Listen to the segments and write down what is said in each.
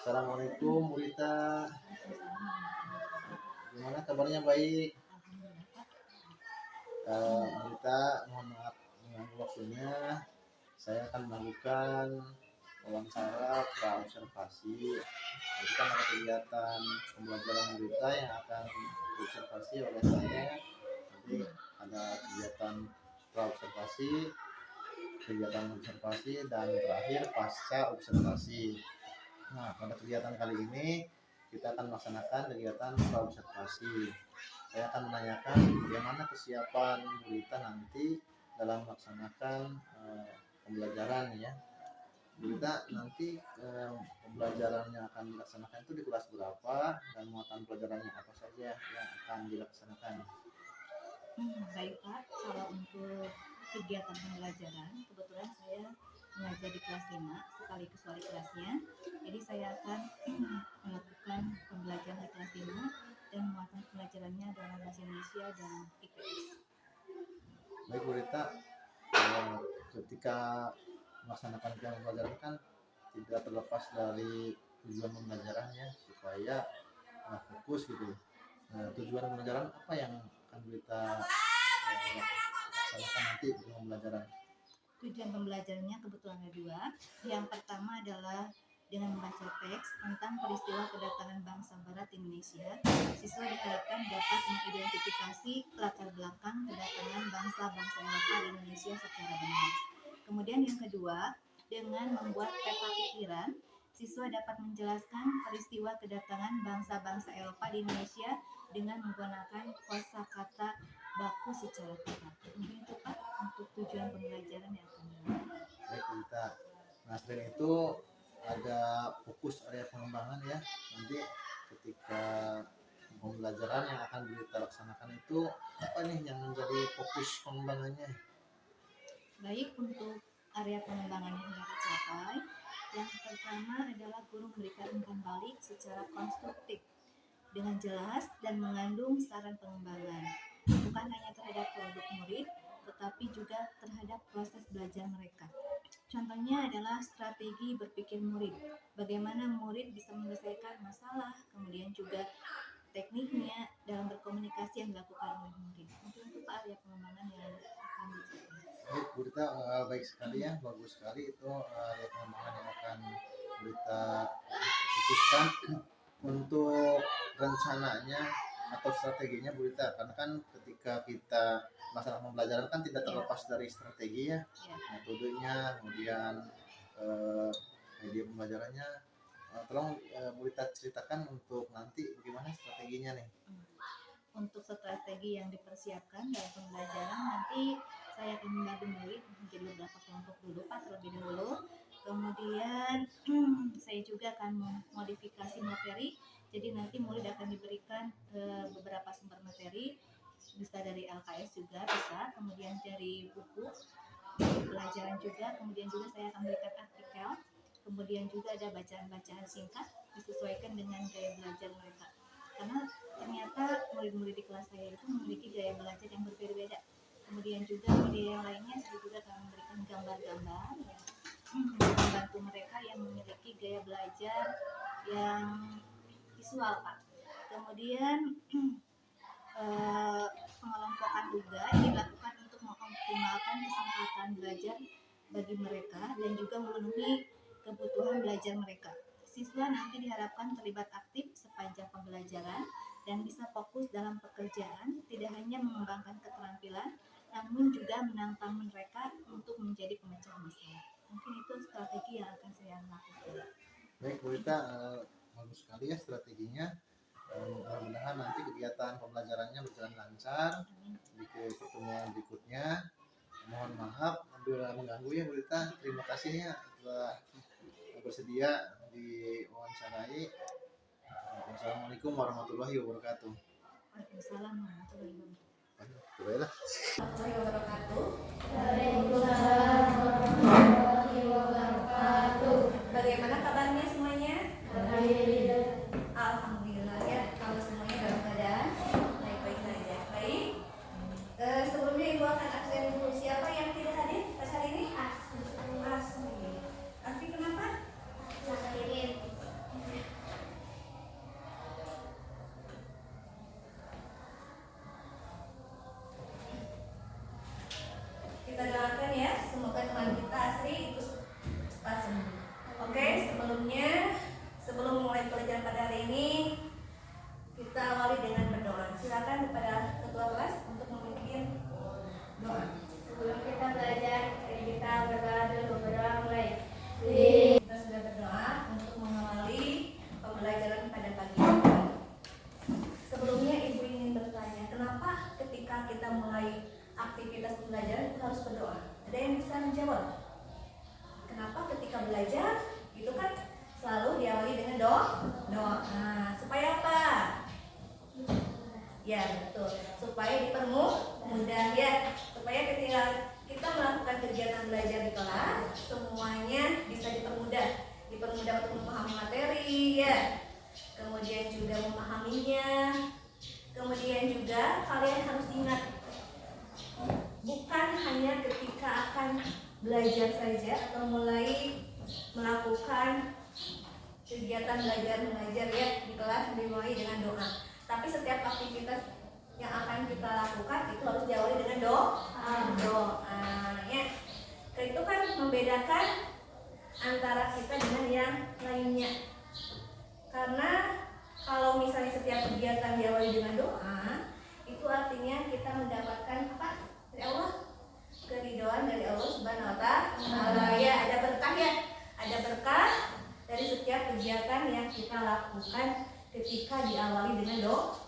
Assalamualaikum Bu Rita, gimana kabarnya? Baik. Bu Rita, mohon maaf mengganggu waktunya. Saya akan melakukan wawancara pra-observasi. Jadi kan ada kegiatan pembelajaran Bu Rita yang akan diobservasi oleh saya. Nanti ada kegiatan pra-observasi, kegiatan observasi, dan terakhir pasca observasi. Nah, pada kegiatan kali ini kita akan melaksanakan kegiatan pra-observasi. Saya akan menanyakan bagaimana kesiapan Bu Rita nanti dalam melaksanakan pembelajaran ya. Bu Rita nanti pembelajaran yang akan dilaksanakan itu di kelas berapa dan muatan pelajarannya apa saja yang akan dilaksanakan? Baik Pak, kalau untuk kegiatan pembelajaran kebetulan saya mengajar di kelas 5 sekaligus wali kelasnya. Jadi saya akan melakukan pembelajaran di kelas 5 dan muatan pelajarannya dalam bahasa Indonesia dan IPS. Baik Bu Rita, ketika melaksanakan kegiatan pembelajaran kan tidak terlepas dari tujuan pembelajarannya supaya fokus gitu. Nah, tujuan pembelajaran apa yang akan kita laksanakan nanti di pembelajaran? Tujuan pembelajarannya kebetulan ada dua. Yang pertama adalah dengan membaca teks tentang peristiwa kedatangan bangsa Barat di Indonesia, siswa diharapkan dapat mengidentifikasi latar belakang kedatangan bangsa-bangsa Eropa di Indonesia secara benar. Kemudian yang kedua, dengan membuat peta pikiran, siswa dapat menjelaskan peristiwa kedatangan bangsa-bangsa Eropa di Indonesia dengan menggunakan kosakata baku secara tepat. Mungkin itu Pak untuk tujuan pembelajaran yang akan dilakukan. Baik kita. Nah selain itu ada fokus area pengembangan ya. Nanti ketika pembelajaran yang akan kita laksanakan itu apa nih yang menjadi fokus pengembangannya? Baik, untuk area pengembangan yang hendak dicapai, yang pertama adalah guru memberikan umpan balik secara konstruktif dengan jelas dan mengandung saran pengembangan, bukan hanya terhadap produk murid, tetapi juga terhadap proses belajar mereka. Contohnya adalah strategi berpikir murid, bagaimana murid bisa menyelesaikan masalah, kemudian juga tekniknya dalam berkomunikasi yang dilakukan oleh murid. Mungkin itu Pak area pengembangan yang akan dicapai. Baik Bu Rita, baik sekali ya, bagus sekali itu area pengembangan yang akan Bu Rita fokuskan. Untuk rencananya atau strateginya Bu Rita, karena kan ketika kita masalah pembelajaran kan tidak terlepas dari strategi ya, metodenya, kemudian media pembelajarannya. Tolong Bu Rita ceritakan untuk nanti bagaimana strateginya nih. Untuk strategi yang dipersiapkan dalam pembelajaran, nanti saya akan membagi murid menjadi beberapa kelompok dulu Pak terlebih dahulu. Kemudian saya juga akan memodifikasi materi. Jadi nanti murid akan diberikan beberapa sumber materi, bisa dari LKS juga bisa, kemudian dari buku pelajaran juga, kemudian juga saya akan berikan artikel, kemudian juga ada bacaan-bacaan singkat disesuaikan dengan gaya belajar mereka. Karena ternyata murid-murid di kelas saya itu memiliki gaya belajar yang berbeda-beda. Kemudian juga media yang lainnya saya juga akan memberikan gambar-gambar yang membantu mereka yang memiliki gaya belajar yang visual Pak. Kemudian pengelompokan juga ini dilakukan untuk mengoptimalkan kesempatan belajar bagi mereka dan juga memenuhi kebutuhan belajar mereka. Siswa nanti diharapkan terlibat aktif sepanjang pembelajaran dan bisa fokus dalam pekerjaan, tidak hanya mengembangkan keterampilan, namun juga menantang mereka untuk menjadi pemecah masalah. Mungkin itu strategi yang akan saya lakukan. Baik Bu Rita, bagus sekali ya strateginya. Mudah-mudahan nanti kegiatan pembelajarannya berjalan lancar di pertemuan berikutnya. Mohon maaf bila mengganggu ya Bu Rita. Terima kasih ya telah bersedia diwawancarai. Wassalamualaikum warahmatullahi wabarakatuh. Waalaikumsalam warahmatullahi wabarakatuh. Waalaikumsalam warahmatullahi wabarakatuh. Bagaimana kabarnya semuanya? Alhamdulillah ya, kalau semuanya dalam keadaan baik-baik saja. Baik. Sebelumnya Ibu akan absen dulu. Siapa yang tidak hadir pas hari ini? Asmi. Asmi kenapa? Sakit. untuk memahami materi ya, kemudian juga memahaminya, kemudian juga kalian harus ingat bukan hanya ketika akan belajar saja atau mulai melakukan kegiatan belajar mengajar ya di kelas dimulai dengan doa, tapi setiap aktivitas yang akan kita lakukan itu harus diawali dengan doa ya. Itu kan membedakan antara kita dengan yang lainnya, karena kalau misalnya setiap kegiatan diawali dengan doa itu artinya kita mendapatkan apa dari Allah, keridhaan dari Allah Subhanahu wa Ta'ala ya, ada berkah ya, ada berkah dari setiap kegiatan yang kita lakukan ketika diawali dengan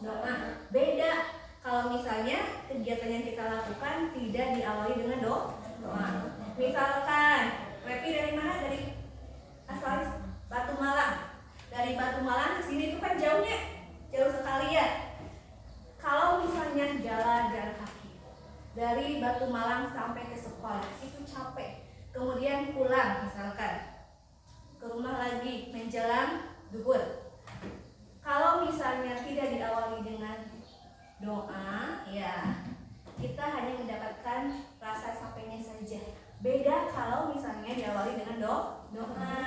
doa. Beda kalau misalnya kegiatan yang kita lakukan tidak diawali dengan doa. Misalkan Repi dari mana? Dari asal Batu Malang. Dari Batu Malang ke sini itu kan jauhnya, jauh sekali ya. Kalau misalnya jalan kaki dari Batu Malang sampai ke sekolah itu capek. Kemudian pulang misalkan ke rumah lagi menjelang zuhur. Kalau misalnya tidak diawali dengan doa, ya kita hanya mendapatkan rasa sampainya saja. Beda kalau misalnya diawali dengan doa.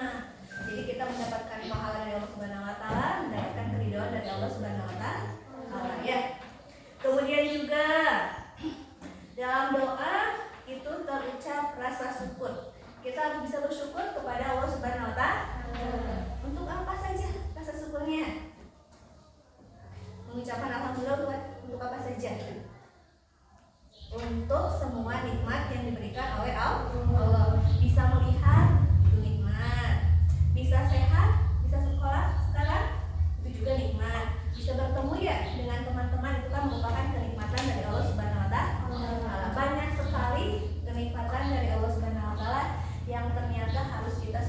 Jadi kita mendapatkan pahala dari Allah Subhanahu wa Ta'ala, mendapatkan keridhaan dari Allah Subhanahu wa Ta'ala ya. Kemudian juga dalam doa itu terucap rasa syukur. Kita harus bisa bersyukur kepada Allah Subhanahu wa Ta'ala. Untuk apa saja rasa syukurnya? Mengucapkan alhamdulillah untuk apa saja? Untuk semua nikmat yang diberikan oleh Allah. Bisa melihat itu nikmat, bisa sehat, bisa sekolah sekarang itu juga nikmat, bisa bertemu ya dengan teman-teman itu kan merupakan kenikmatan dari Allah Subhanahu wa Ta'ala. Banyak sekali kenikmatan dari Allah Subhanahu wa Ta'ala yang ternyata harus kita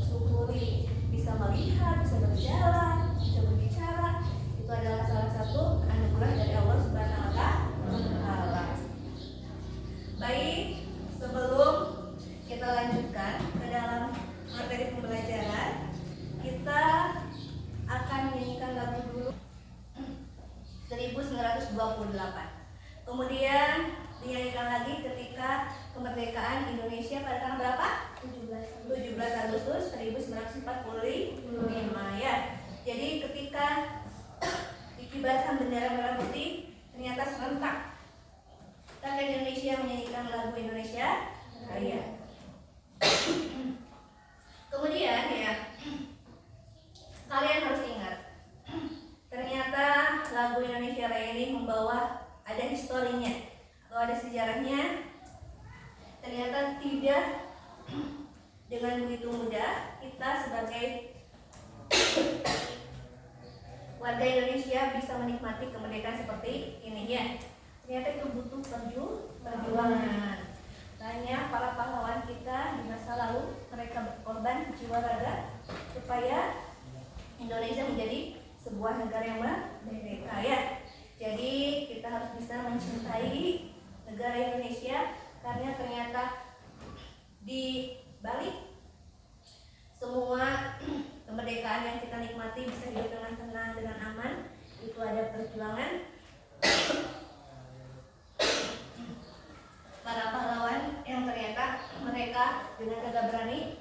syukuri. Bisa melihat, bisa berjalan, bisa berbicara, itu adalah salah satu anugerah dari Allah Subhanahu wa Ta'ala. Baik, sebelum kita lanjutkan ke dalam materi pembelajaran, kita akan menyanyikan lagu dulu 1928. Kemudian dinyanyikan lagi ketika kemerdekaan Indonesia pada tanggal berapa? 17 Agustus 1945 ya. Jadi ketika dikibarkan bendera merah putih ternyata serentak rakyat Indonesia menyanyikan lagu Indonesia Raya. Kemudian ya, kalian harus ingat, ternyata lagu Indonesia Raya ini membawa ada historinya atau ada sejarahnya. Ternyata tidak dengan begitu mudah kita sebagai warga Indonesia bisa menikmati kemerdekaan seperti ini ya. Ternyata itu butuh perjuangan. Banyak para pahlawan kita di masa lalu, mereka berkorban jiwa raga supaya Indonesia menjadi sebuah negara yang merdeka ya. Jadi kita harus bisa mencintai negara Indonesia, karena ternyata di balik semua kemerdekaan yang kita nikmati bisa hidup dengan tenang, dengan aman, itu ada perjuangan para pahlawan yang ternyata mereka dengan gagah berani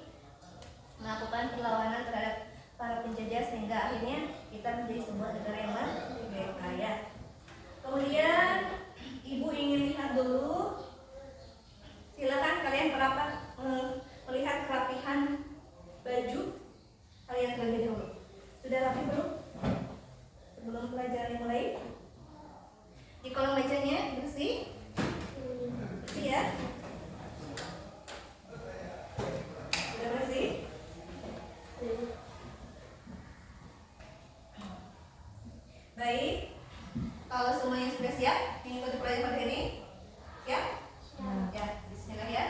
melakukan perlawanan terhadap para penjajah sehingga akhirnya kita menjadi sebuah negara yang merdeka ya. Kemudian ibu ingin lihat dulu, silakan kalian melihat kerapihan baju kalian terlebih dahulu. Sudah rapi belum? Sebelum pelajaran mulai, di kolong mejanya bersih ya. Sudah bersih? Baik. Kalau semuanya sudah siap mengikuti pelajaran hari ini, siap? Ya, bismillah ya.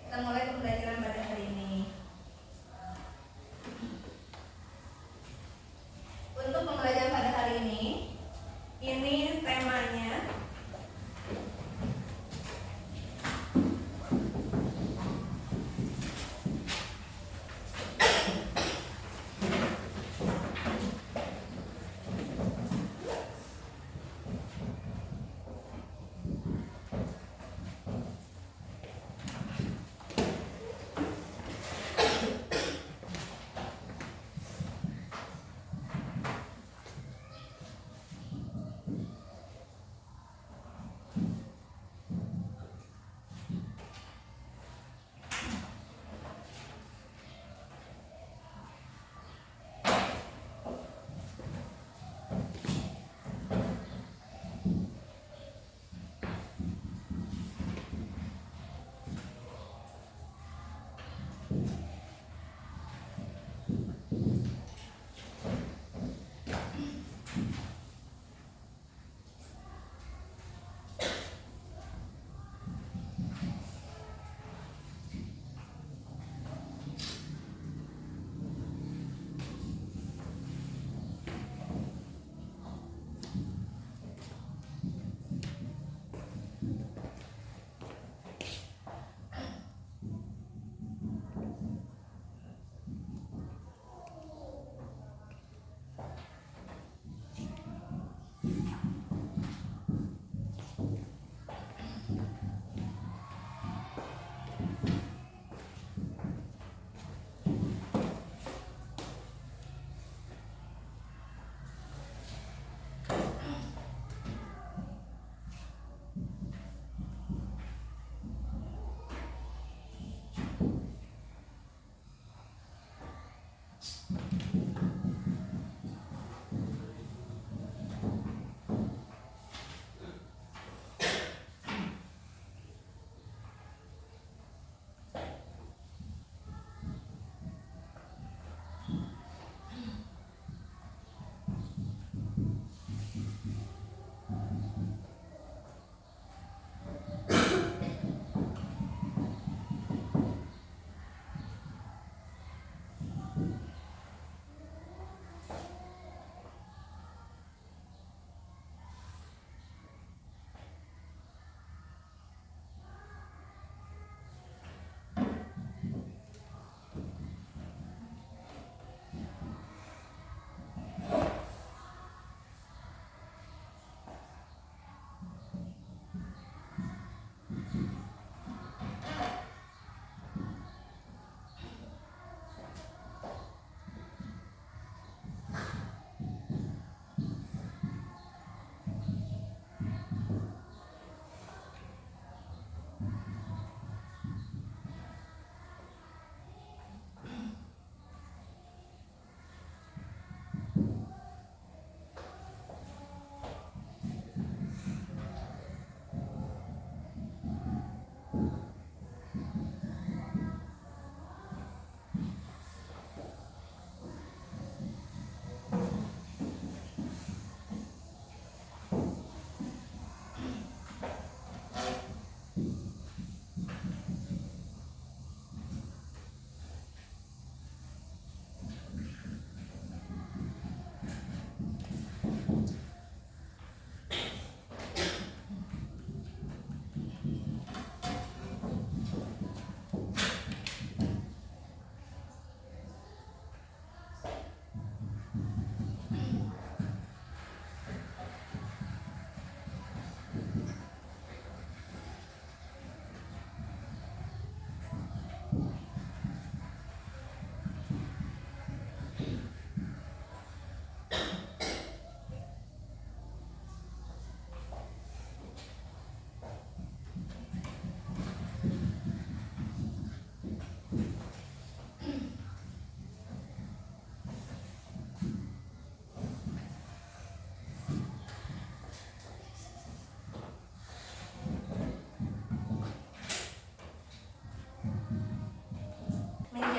Kita mulai pembelajaran pada hari ini. Untuk pembelajaran pada hari ini temanya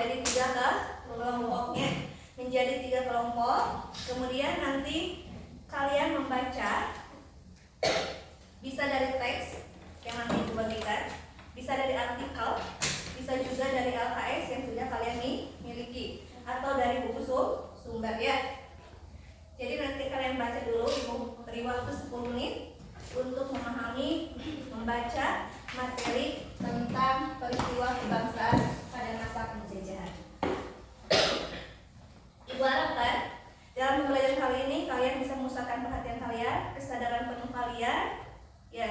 menjadi 3 kelompoknya, menjadi 3 kelompok. Kemudian nanti kalian membaca, bisa dari teks yang nanti dibagikan, bisa dari artikel, bisa juga dari LKS yang sudah kalian miliki, atau dari buku sumber ya. Jadi nanti kalian baca dulu, beri waktu 10 menit untuk memahami, membaca materi tentang peristiwa kebangsaan pada masa penjajahan. Ibu harapkan dalam pembelajaran kali ini kalian bisa memusatkan perhatian kalian, kesadaran penuh kalian ya,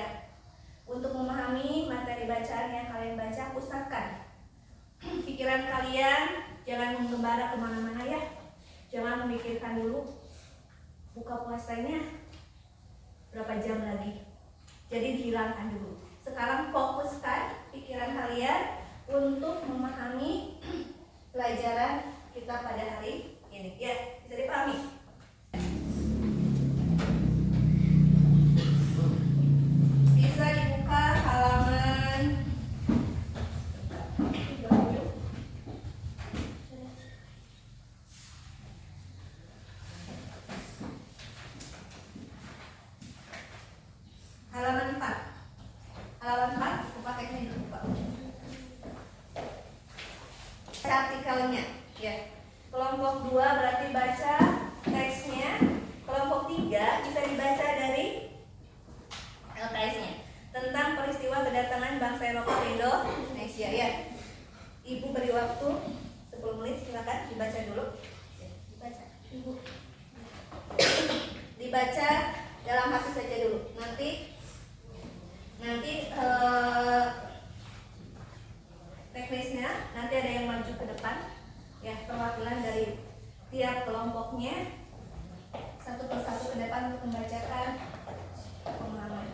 untuk memahami materi bacaan yang kalian baca. Pusatkan pikiran kalian, jangan menggembara kemana-mana ya. Jangan memikirkan dulu buka puasanya berapa jam lagi, jadi dihilangkan dulu. Sekarang fokuskan pikiran kalian untuk memahami pelajaran kita pada hari ini ya. Bisa dipahami? Bisa dibuka halaman halaman 4. Halaman 4, buka teksnya dibuka. Baca artikelnya ya. Kelompok 2 berarti baca teksnya. Kelompok 3 bisa dibaca dari LKS-nya tentang peristiwa kedatangan bangsa Eropa ke Indonesia ya. Ibu beri waktu 10 menit, silakan dibaca dulu. Dibaca, Ibu. Dibaca dalam hati saja dulu. Nanti teknisnya nanti ada yang maju ke depan ya, perwakilan dari tiap kelompoknya satu persatu ke depan untuk membacakan pemahaman.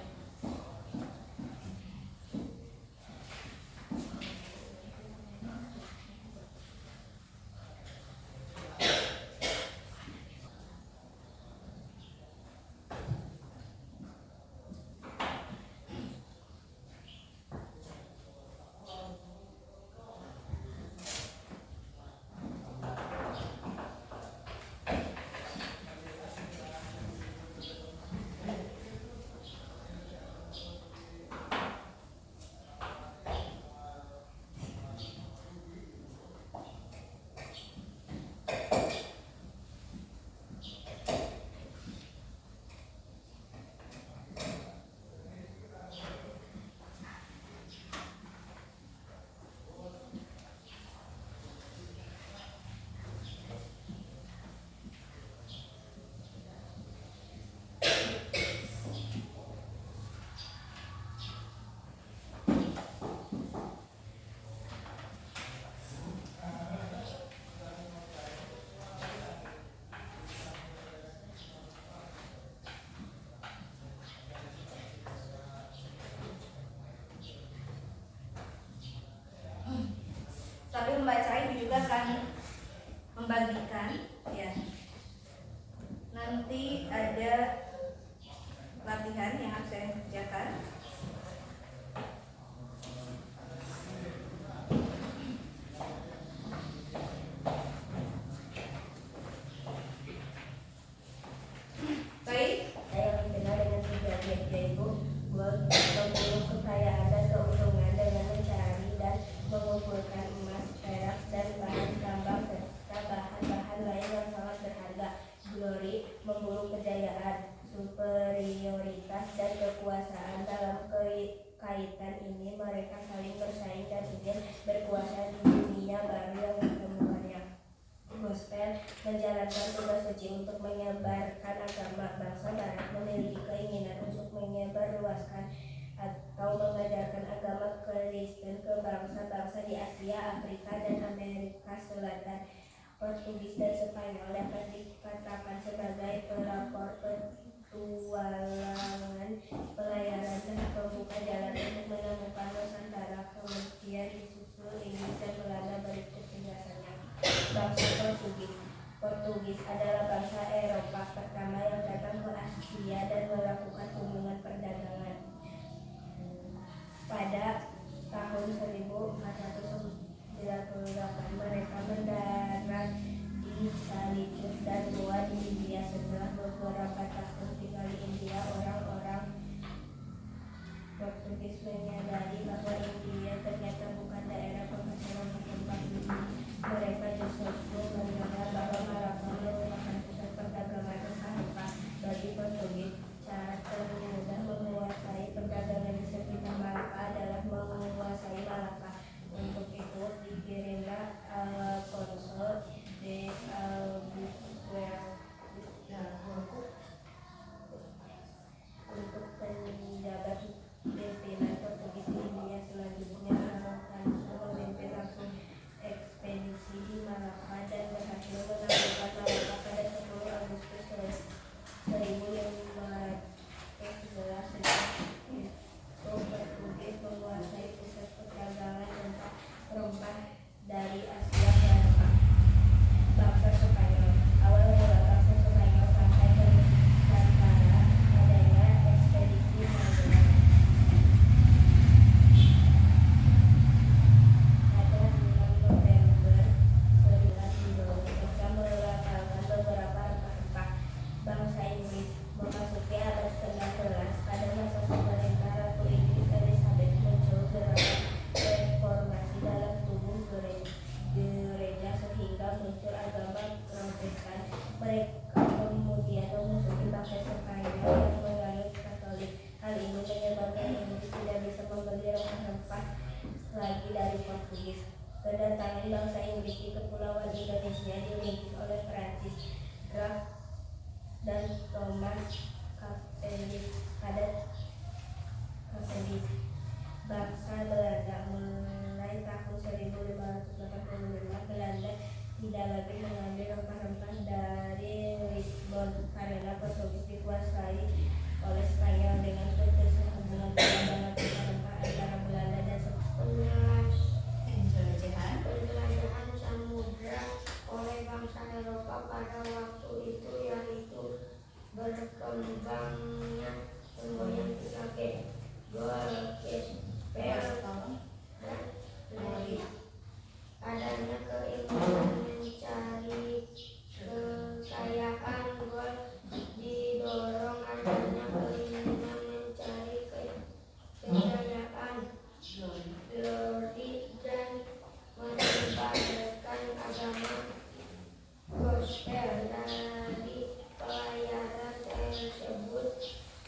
Sambil membaca ini juga akan membagikan ya. Nanti ada latihan yang harus saya kerjakan. Baik, Saya dikenal dengan sebagai yaitu memburu kekayaan dan keuntungan dengan mencari dan mengumpulkan emas, perak, dan bahan tambang serta bahan-bahan lain yang sangat berharga. Glory memburu kejayaan, superioritas, dan kekuasaan. Dalam kaitan ini mereka saling bersaing dan ingin berkuasa di dunia baru yang ditemukannya. Gospel menjalankan tugas suci untuk menyebarkan agama. Bangsa Barat memiliki keinginan untuk menyebarluaskan atau mengajarkan agama Kristen ke bangsa-bangsa di Asia, Afrika, dan Amerika Selatan. Portugis dan Spanyol dapat dikatakan sebagai pelopor petualangan, pelayaran, dan pembuka jalan untuk menemukan Nusantara. Kemudian disusul Inggris dan Belanda berikut penjelasannya. Bangsa Portugis adalah bangsa Eropa pertama yang datang ke Asia dan melakukan hubungan perdagangan. Pada tahun 1492 dilakukan. Mereka mendarat di Salikus dan Goa di India. Setelah beberapa tahun tinggal di India, orang-orang Portugis menyadari bahwa India ternyata bukan daerah penghasil tempat ini. Mereka justru mengira bahwa Malaka merupakan pusat perdagangan rempah-rempah bagi Portugis. Cara termudah menguasai perdagangan di sekitar Malaka adalah menguasai Malaka. Untuk itu dikirimlah Alfonso de untuk penjabat pimpinan Portugis di India. Selanjutnya Alfonso memimpin langsung ekspedisi di Malaka dan berhasil menaklukkan Malaka pada 10 Agustus 1511. Sejak itu Portugis menguasai pusat perdagangan rempah dari Asia dan bangsa Spanyol. Awal mula bangsa Spanyol sampai ke Nusantara adanya ekspedisi Magellan. Pada 6 November 1112 mereka melegalkan beberapa rempah-rempah bangsa Inggris. Memasuki abad ke-16 pada masa pemerintah Ratu Inggris Elizabeth muncul gerakan reformasi dalam tubuh gereja sehingga muncul agama Protestan. Mereka kemudian memusuhi bangsa Spanyol yang menganut Katolik. Hal ini menyebabkan Inggris tidak bisa membeli rempah-rempah lagi dari Portugis. Kedatangan bangsa Inggris di Kepulauan Indonesia dirintis oleh Francis Drake dan Thomas Cavendish. Bangsa Belanda mulai tahun 1585 Belanda tidak lagi mengambil rempah-rempah dari Lisbon karena Portugis dikuasai oleh Spanyol. Dengan putusnya hubungan perdagangan rempah antara Belanda dan penjelajahan samudra oleh bangsa Eropa pada waktu itu, yaitu berkembangnya semboyan 3G, gold, pel, dan lagi adanya keinginan mencari kekayaan. Gold didorong adanya keinginan mencari kekayaan. Lordi dan menyebarkan agama gospel. Dari pelayaran tersebut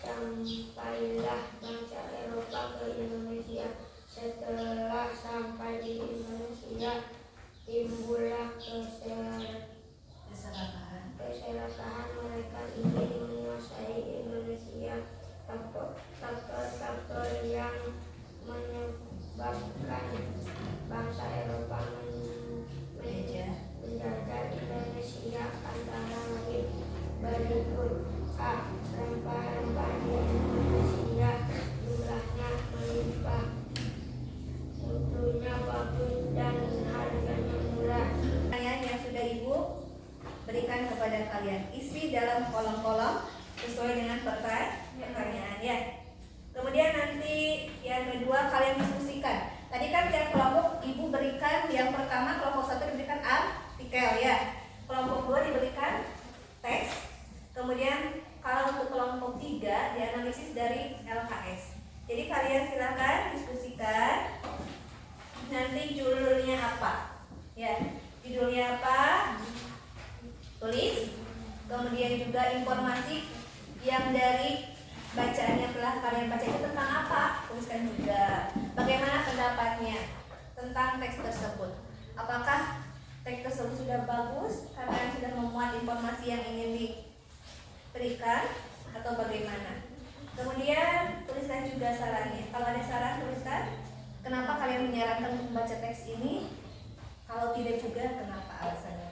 sampailah bangsa Eropa ke Indonesia. Setelah sampai di Indonesia, timbullah keserakahan. Mereka ingin menguasai Indonesia. Faktor-faktor yang menyebabkan bangsa Eropa menjajah Indonesia antara lain berikut: A. Rempah-rempah di Indonesia jumlahnya melimpah, mutunya bagus, dan harganya murah. Pertanyaan yang sudah Ibu berikan kepada kalian, isi dalam kolom-kolom sesuai dengan pertanyaan ya. Kemudian nanti yang kedua kalian diskusikan. Tadi kan tiap kelompok Ibu berikan, yang pertama kelompok 1 diberikan artikel ya, kelompok 2 diberikan teks. Kemudian kalau untuk kelompok 3 dianalisis dari LKS. Jadi kalian silakan diskusikan nanti judulnya apa ya, judulnya apa tulis. Kemudian juga informasi yang dari bacaan yang telah kalian baca itu tentang apa, tuliskan juga. Bagaimana pendapatnya tentang teks tersebut, apakah teks tersebut sudah bagus karena sudah memuat informasi yang ingin diberikan atau bagaimana. Kemudian tuliskan juga sarannya. Kalau ada saran tuliskan kenapa kalian menyarankan untuk membaca teks ini. Kalau tidak juga kenapa alasannya.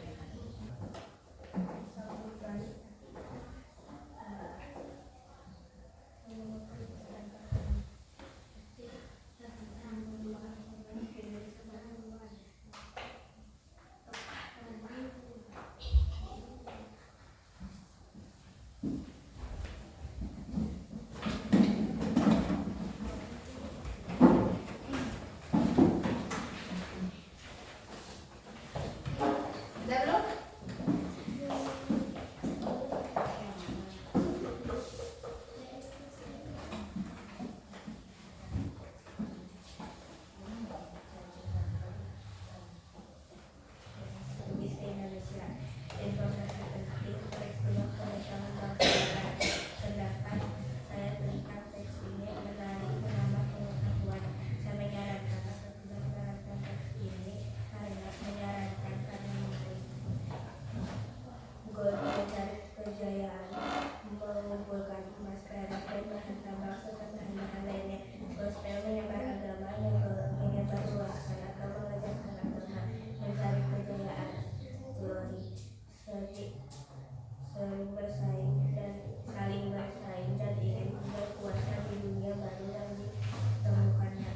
saling bersaing dan ingin berkuasa di dunia baru yang ditemukannya.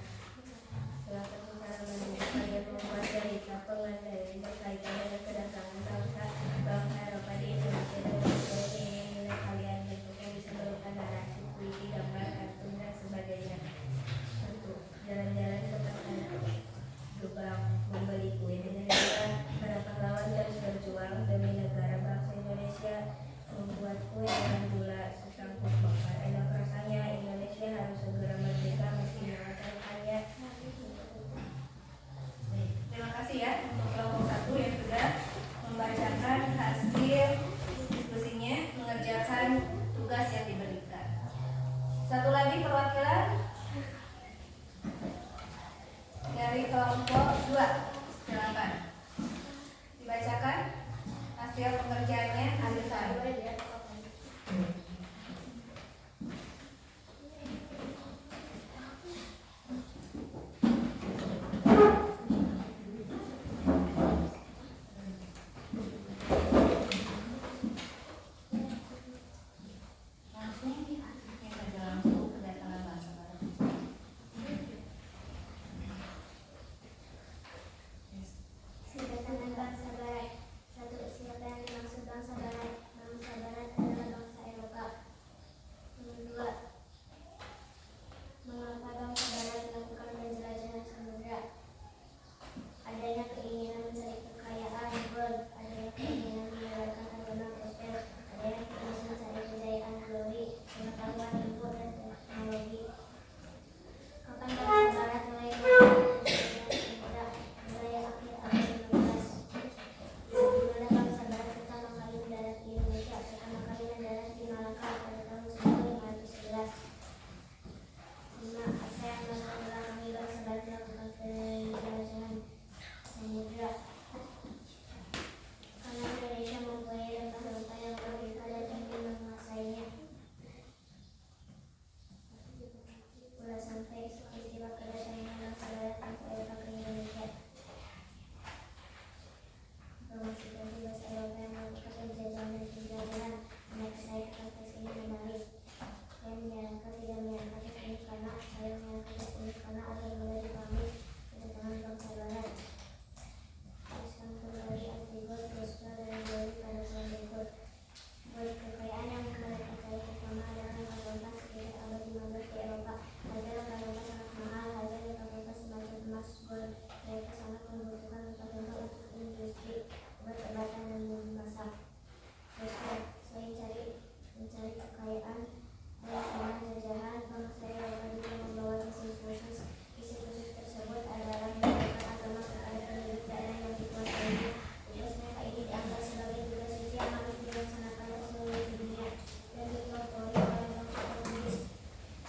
Salah satu cara menunjukkan dan membuat cerita pengandaian berkaitan dengan kedatangan bangsa Eropa di Indonesia dan berbagai nilai kalian bentuknya bisa berupa narasi, puisi, gambar, kartun, dan sebagainya. 1. Jalan-jalan ke pasar Gebang, membeli kue di negara para pahlawan dan berjuang demi negara. Bangsa Indonesia membuat kue dengan gula secangkuk bakar, enak rasanya. Indonesia harus segera merdeka meski mengatakannya. Terima kasih ya untuk kelompok 1 yang sudah membacakan hasil diskusinya, mengerjakan tugas yang diberikan. Satu lagi perwakilan dari kelompok 2, silakan dibacakan hasil pekerjaannya. Alisa. Kedatangan bangsa Barat. 1. Siapa yang dimaksud bangsa Barat? Bangsa Barat adalah bangsa Eropa. 2. Mengapa bangsa Barat melakukan penjelajahan samudra? Adanya keinginan mencari kekayaan. Gold. Adanya keinginan menyebarkan agama Kristen. Adanya keinginan mencari kejayaan, glory, pengetahuan, ilmu, dan teknologi. Kapan bangsa Barat mulai melakukan penjelajahan samudra? Mulai akhir abad 15. Di mana bangsa Barat pertama kali mendarat di Indonesia? Pertama kali mendarat di Malaka pada tahun 1511. 5. Apa yang melatar belakangi bangsa Barat melakukan penjelajahan samudra? Karena Indonesia mempunyai rempah-rempah yang berbeda dan ingin menguasainya. Pula sampai peristiwa kedatangan bangsa Barat bangsa Eropa ke Indonesia. Informasi dari bahasa Eropa yang melakukan penjajahan dan penjelajahan. Anak saya akan kesini kembali. Saya menyarankan tidak menyangka kesini karena agar mulai dipahami kedatangan bangsa Barat. Teruskan kembali artikel Joshua dan Glory pada bulan berikut. Gold, kekayaan yang mereka cari pertama adalah rempah-rempah sekitar abad 15 di Eropa. Harga rempah-rempah sangat mahal. Harga rempah-rempah semacam emas, gold. Mereka sangat membutuhkan rempah-rempah untuk industri obat-obatan dan memasak. Joshua, selain mencari kekayaan dan bahan jajahan, bangsa Eropa juga membawa misi khusus. Misi khusus tersebut adalah menyebarkan agama kepada penduduk daerah yang dikuasainya. Tugas mereka ini dianggap sebagai tugas suci yang harus dilaksanakan oleh seluruh dunia dan dipelopori oleh bangsa Portugis.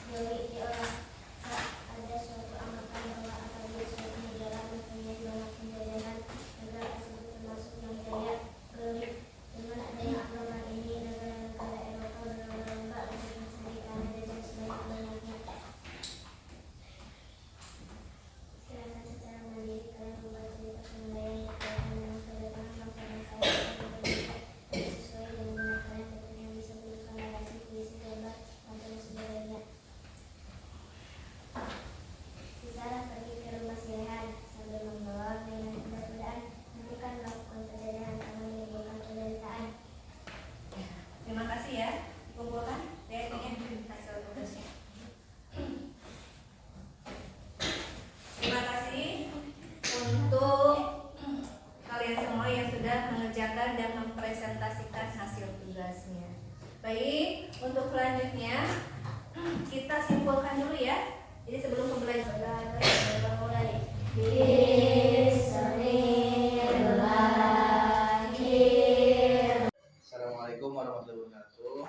Glory, ada suatu anggapan bahwa apabila suatu negara mempunyai banyak penjajahan, negara tersebut termasuk yang jaya. Glory, dengan adanya agama ini, negara-negara Eropa berlomba-lomba untuk mencari tanah jajan sebanyak-banyaknya. Silakan secara mandiri kalian membuat cerita pengandaian berkaitan dengan kedatangan bangsa-bangsa Eropa ke Indonesia yang sesuai dengan minat kalian, tentunya bisa berupa narasi, puisi, gambar, dan sebagainya. Sisalah pergi ke rumah si Rehan sambil membawa mainan kuda-kudaan. Nanti kan melakukan penjajahan karena menimbulkan penderitaan. Terima kasih ya. Kumpulkan lihatnya hasil tugasnya. Terima kasih untuk kalian semua yang sudah mengerjakan dan mempresentasikan hasil tugasnya. Baik, untuk selanjutnya kita simpulkan dulu ya. Jadi sebelum pembelajaran mulai. Assalamualaikum warahmatullahi wabarakatuh.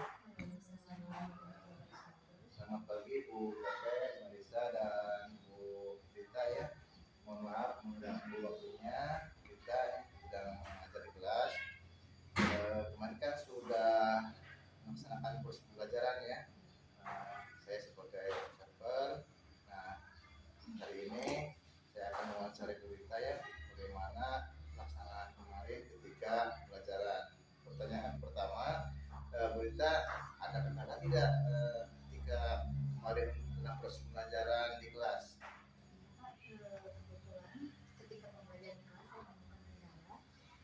Selamat pagi Bu Tete, Marisa, dan Bu Rita ya. Mohon maaf mengganggu waktunya. Kita sedang mengajar di kelas. Kemarin kan sudah melaksanakan kurs pembelajaran ya. Saya sebagai observer. Nah, hari ini saya akan mewawancarai Bu Rita ya, bagaimana pelaksanaan kemarin ketika pembelajaran. Pertanyaan pertama, tidak ketika kemarin tentang proses pembelajaran di kelas? Kebetulan ketika pembelajaran di kelas saya menemukan kendala.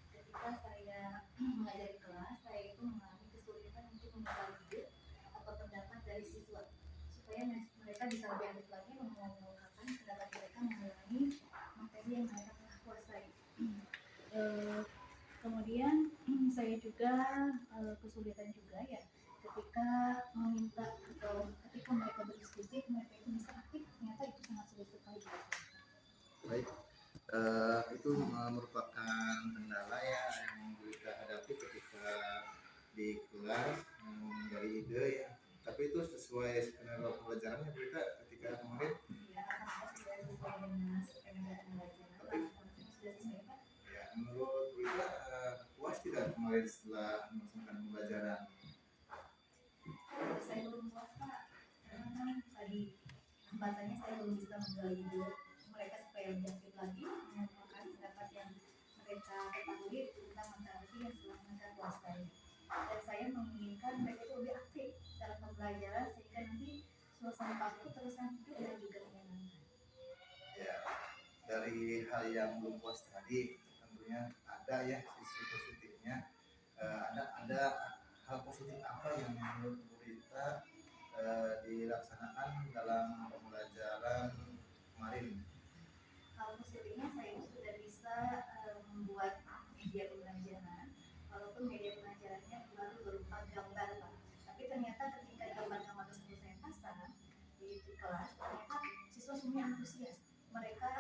Ketika saya mengajar di kelas, saya itu mengalami kesulitan untuk menggali ide atau pendapat dari siswa supaya mereka bisa lebih aktif lagi mengungkapkan pendapat mereka mengenai materi yang mereka telah kuasai. Kemudian saya juga kesulitan juga ya ketika meminta atau ketika mereka berdiskusi mereka itu bisa aktif, ternyata itu sangat sulit sekali bagi saya. Baik, itu merupakan kendala ya yang kita hadapi ketika di kelas menggali ide ya. Tapi itu sesuai skenario pembelajarannya kita ketika kemarin. Ya, apakah sudah sesuai dengan skenario pembelajaran? Apakah sudah sesuai, Pak? Ya, menurut kita puas tidak kemarin setelah melaksanakan pembelajaran? Saya belum puas, Pak, karena kan tadi hambatannya saya belum bisa menggali ide mereka supaya lebih aktif lagi mengungkapkan pendapat yang mereka ketahui tentang materi yang telah mereka kuasai. Dan saya menginginkan mereka itu lebih aktif dalam pembelajaran sehingga nanti suasana baku terusan hidup dan juga menyenangkan. Ya, dari hal yang belum puas tadi tentunya ada ya sisi positifnya. Ada hal positif apa yang menurut Bu Rita dilaksanakan dalam pembelajaran kemarin? Hal positifnya saya sudah bisa membuat media pembelajaran, walaupun media pembelajarannya baru berupa gambar, Pak. Tapi ternyata ketika gambar-gambar tersebut saya pasang di kelas, ternyata siswa semua antusias. Mereka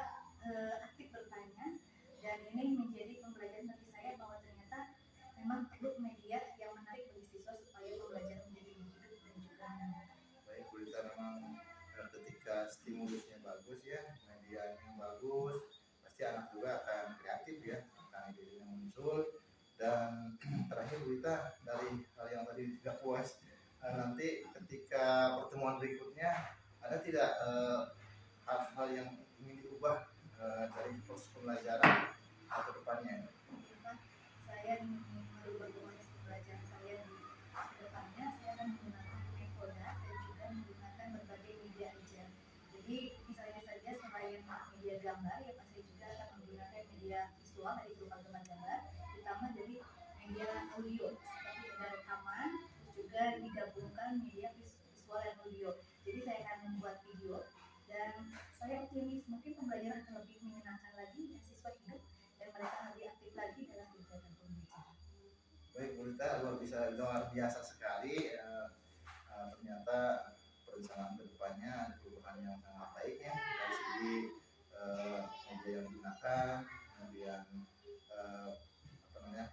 aktif bertanya, dan ini menjadi pembelajaran bagi saya bahwa ternyata memang perlu media yang menarik bagi siswa supaya pembelajaran menjadi lebih hidup dan juga menarik. Baik, Bu Rita, memang ketika stimulusnya bagus ya, media yang bagus, pasti anak juga akan kreatif ya, akan ide-ide yang muncul. Dan terakhir Bu Rita, dari hal yang tadi tidak puas, nanti ketika pertemuan berikutnya ada tidak hal-hal yang ingin diubah dari proses pembelajaran atau depannya? Saya merubah proses pembelajaran saya di depannya. Saya akan menggunakan metode dan juga menggunakan berbagai media ajar. Jadi misalnya saja selain media gambar ya Pak, saya juga akan menggunakan media visual dari berupa gambar-gambar, ditambah dari media audio seperti ada rekaman, juga digabungkan media visual dan audio. Jadi saya akan membuat video dan saya optimis mungkin pembelajaran akan lebih menyenangkan lagi dan siswa hidup dan mereka lebih aktif lagi dalam kegiatan pembelajaran. Baik Bu Rita, luar biasa sekali. Ternyata perencanaan kedepannya ada perubahan yang sangat baik ya dari segi media yang digunakan, kemudian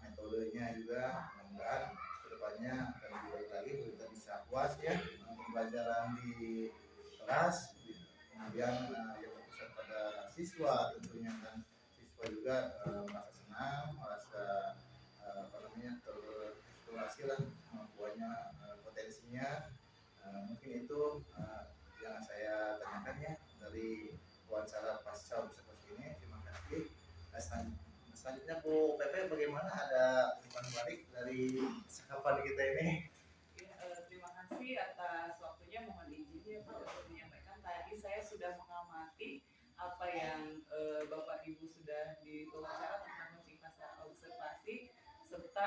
metodenya juga. Mudah-mudahan kedepannya akan lebih baik lagi, kita bisa puas ya pembelajaran di kelas, kemudian yang berpusat pada siswa tentunya, dan siswa juga merasa senang, merasa tereksplorasi lah kemampuannya, potensinya. Mungkin itu yang saya tanyakan ya dari wawancara pasca observasi ini. Terima kasih. Selanjutnya Bu Pepe, bagaimana, ada umpan balik dari sekapan kita ini? Terima kasih atas waktunya. Mohon izin ya Pak untuk menyampaikan, tadi saya sudah mengamati apa yang Bapak Ibu sudah diwawancara tentang coaching pasca observasi, serta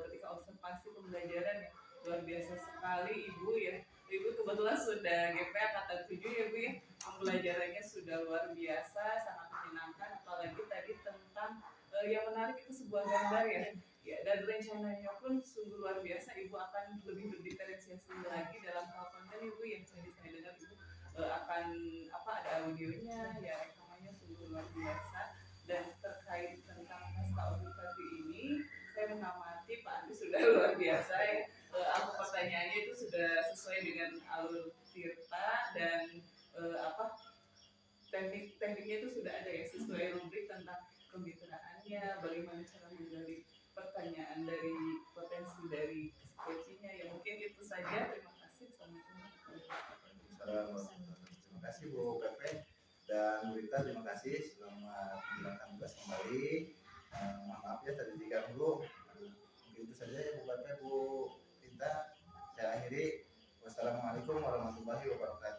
ketika observasi pembelajaran ya, luar biasa sekali Ibu ya. Ibu kebetulan sudah GP angkatan 7 ya Bu ya. Pembelajarannya sudah luar biasa, sangat menyenangkan, apalagi tadi tentang yang menarik itu sebuah gambar ya. Ya, dan rencananya pun sungguh luar biasa. Ibu akan lebih berdiferensiasi lagi dalam hal konten Ibu, yang tadi saya dengar Ibu akan ada audionya ya, rekamannya sungguh luar biasa. Dan terkait tentang pasca observasi ini, saya mengamati Pak Andi sudah luar biasa ya. Pertanyaannya itu sudah sesuai dengan alur Tirta, dan tekniknya itu sudah ada ya, sesuai rubrik tentang kemitraannya, bagaimana cara menggali pertanyaan dari potensi dari coachingnya ya. Mungkin itu saja. Terima kasih. Terima kasih Bu Pepe dan Bu Rita, terima kasih selamat menjalankan tugas kembali. Maaf ya tadi diganggu. Mungkin itu saja ya Bu Pepe, Bu Rita. Saya akhiri. Wassalamualaikum warahmatullahi wabarakatuh.